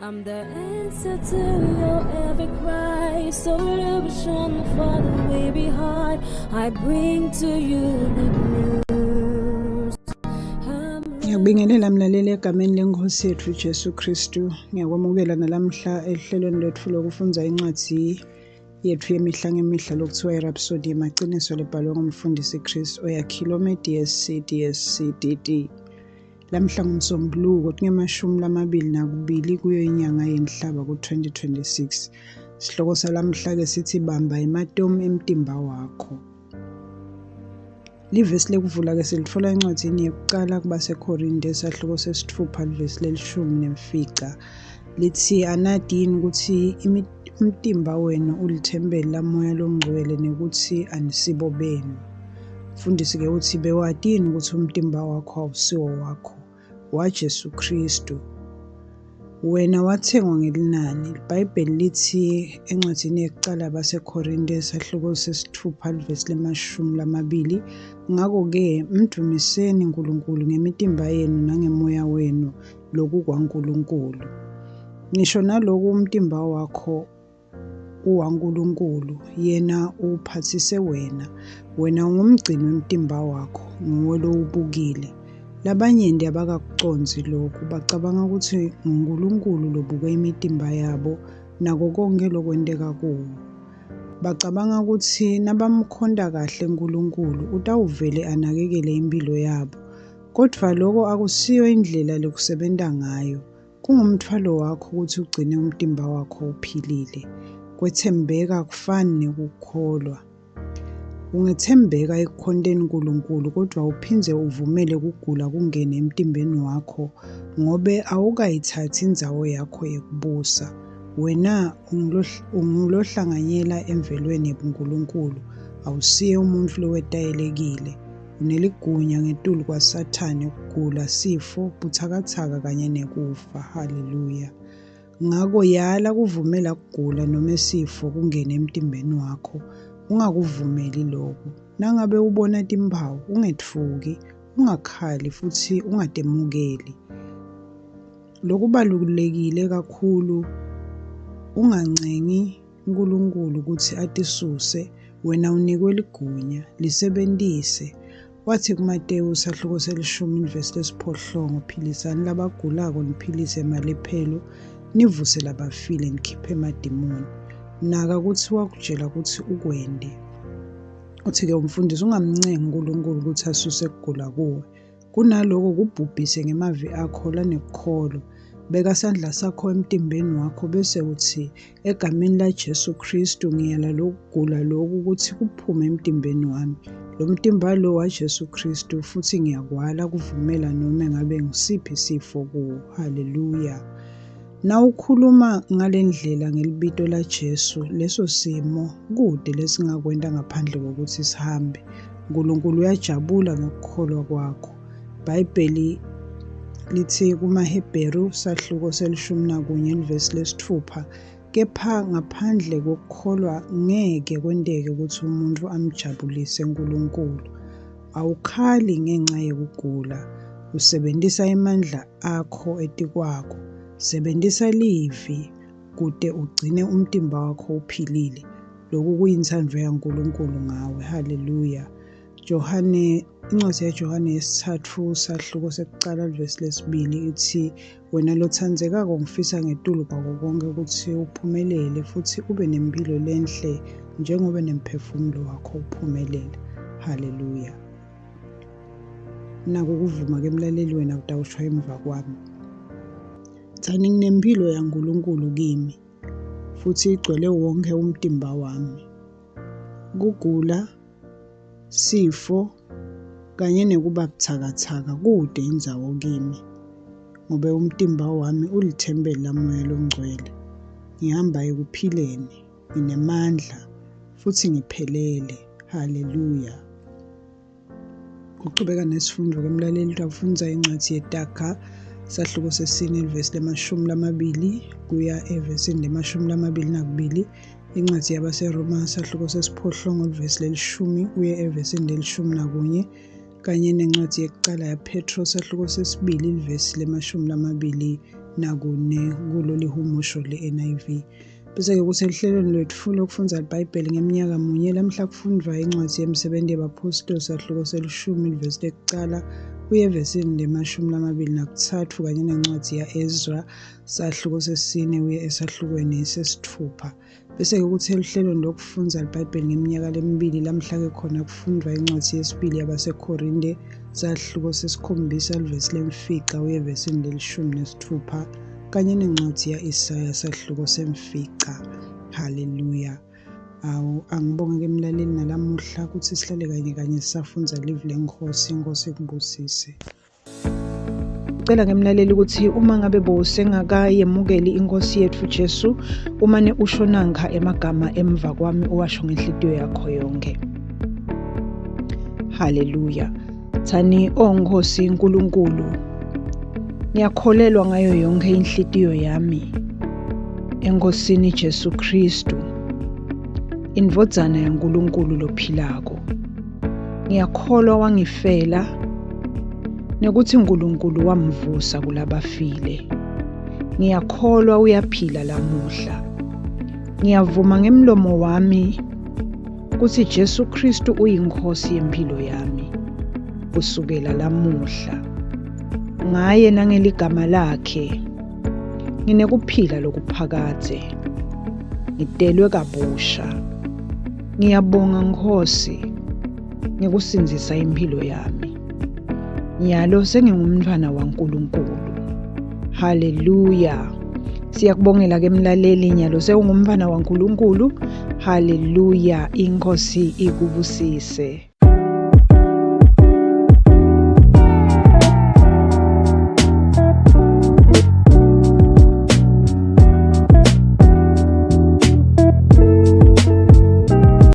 I'm the answer to your every cry. Solution for the weary heart. I bring to you the news. Ngiyakubingelela mlaleli egameni lenkosi yethu Jesu Kristu. Ngiyakwamukela nalamhla ehlelweni lethu lokufunda incwadi yethu yemihla ngemihla lokuthiwa iRhapsody yamaqiniso lebhalwe ngumfundisi Chris Oyakhilome DSC. Lamhla ngumsombuluko ku-22 kuyo inyanga yenhlaba ku-2026. Sihloko salamhla ke sithi bamba imatomu emtimba wakho. Livesi lekuvula ke silithola encwadini yokuqala kubaseKorinte esahluko sesithupha livesi le-19 lithi anadini ukuthi umtimba wenu ulithembele lamoya longcwele nekuthi anisibo benu. Mfundisi ke uthi bewadini ukuthi umtimba wakho awusiwo wakho waJesu Kristu wena wathengwa ngelinani. iBhayibheli lithi encwadini yokuqala baseKorinte esahluko sesithupha livesi le-20 ngakho-ke mdumiseni uNkulunkulu ngemitimba yenu nangemoya wenu lokhu kwaNkulunkulu. Ngisho naloku umtimba wakho uwaNkulunkulu yena uphathise wena ungumgcini wemtimba wakho nguwe lowubukile. Labanyenti abakakuconzi lokhu bacabanga ukuthi nguNkulunkulu lobuke imitimba yabo nako konke lokwenteka kuwo. Bacabanga ukuthi nabamkhonda kahle uNkulunkulu utawuvele anakekele impilo yabo. Kodwa lokho akusiyo indlela lokusebenta ngayo. Kungumthwalo wakho ukuthi ugcine umtimba wakho uphilile. Kwethembeka akufani nekukholwa. Ungethembeka ekukhonteni uNkulunkulu kodwa uphindze uvumele ukugula kungene emtimbeni wakho ngobe awukayithathi indzawo yakho yokubusa. Wena ungulohlanganyela emvelweni yobuNkulunkulu, awusiye umuntu lowetayelekile. Uneligunya ngetulu kwaSathane ukugula, sifo, buthakathaka kanye nekufa. Haleluya. Ngako yala kuvumela kugula noma isifo kungene emtimbeni wakho. Ungakuvumeli lokho. Nangabe ubona timpawu ungetfuki, ungakhali futhi ungatemukeli. Lokubalulekile kakhulu ungancengi uNkulunkulu ukuthi atisuse, wena unikwe ligunya lisebentise. Wathi kuMateyu isahluko se-10 livesi le-8 philisani labagulako niphilise emalephelo, nivuse labafile nikhiphe emadimoni. Naka kuthi wakutshela ukuthi ukwende. Uthi-ke umfundisi ungamncengi uNkulunkulu ukuthi asuse ukugula kuwe. Kunaloko kubhubhise ngemavi akho lanekukholo. Beka isandla sakho emtimbeni wakho bese uthi egameni laJesu Kristu ngiyala lokugula lokhu ukuthi kuphume emtimbeni wami. Lo mtimba lo waJesu Kristu futhi ngiyakwala kuvumela noma ngabe ngisiphi isifo kuwo. Haleluya. Na ukhuluma ngalendlela ngelibito laJesu, leso simo kude lesingakwenda ngaphandle kokuthi sihambe. uNkulunkulu uyajabula ngokukholwa kwakho. iBhayibheli lithi kumaHebheru sahluko se-11 livesi le-6 kepha ngaphandle kokukholwa ngeke kwenteke ukuthi umuntu amjabulise uNkulunkulu. Awukhali ngenxa yokugula, usebenzisa amandla akho etikwakho. Sebenzisa livi kude ugcine umtimba wakho uphilile. Lokhu kuyinthando yaNkulunkulu ngawe. Haleluya. Incwadi yaJohane yesithathu sahluko sekuqala livesi le-2 ithi wena lothandzekako ngifisa ngetulu kwako konke ukuthi uphumelele futhi ube nempilo lenhle njengoba nemphefumulo wakho uphumelele. Haleluya. Naku kuvuma ke mlaleli wena utawushwa emva kwami. Thani nginempilo yaNkulunkulu kimi futhi igcwele wonke umtimba wami. Kugula, sifo kanye nekuba buthakathaka kude indzawo kimi ngoba umtimba wami ulithembele lamoya longcwele. Ngihamba ekuphileni, nginemandla futhi ngiphelele. Haleluya. Uqhubeka nesifundo kemlaleli utafundza incwadi yeTaga sahluko sesine livesi le-20 kuya evesini le-22. Incwadi yabaseRoma sahluko sesiphohlongo livesi le-10 kuya evesini le-11 kanye nencwadi yokuqala yaPetro sahluko sesibili livesi le-20 nakune kulo lihumusho le-NIV. Bese-ke kuselihlelweni lwethu futhi lokufundza iBhayibheli ngeminyaka munye. Lamhla kufundwa incwadi yemisebenzi yabapostoli sahluko selishumi ivesi lekucala kuye evesini le-23 kanye nencwadi ya-Ezra sahluko sesine kuye esahlukweni sesithupha. Bese-ke kuthi elihlelweni lokufundza iBhayibheli ngeminyaka lemibili lamhla-ke khona kufundwa incwadi yesibili yabaseKorinte sahluko sesikhombisa livesi lemfica kuye evesini le-16 kanye nencwadi ya-Isaya sahluko semfica. Haleluya. Angibonge-ke mlaleli nalamuhla ukuthi sihlale kanye sisafundza livi leNkosi. Inkosi ikubusise. Ngicela ngemlaleli ukuthi uma ngabe bowusengakayemukeli inkosi yethu Jesu, umane usho nanka emagama emva kwami owasho ngenhliziyo yakho yonke. Haleluya. Thani Nkosi uNkulunkulu, ngiyakholelwa ngayo yonke inhliziyo yami eNkosini Jesu Kristu, indvodzana yaNkulunkulu lophilako. Ngiyakholwa wangifela nekuthi uNkulunkulu wamvusa kulabafile. Ngiyakholwa uyaphila lamuhla. Ngiyavuma ngemlomo wami ukuthi Jesu Kristu uyinkosi yempilo yami kusukela lamuhla. Ngaye nangeligama lakhe nginekuphila lokuphakade, ngidelwe kabusha. Ngiyabonga Nkosi ngikusinzisa impilo yami. Nyalo sengingumntwana waNkulunkulu. Haleluya. Siyakubongela ke mlaleli, nyalo sewungumntwana waNkulunkulu. Haleluya. Inkosi ikubusise.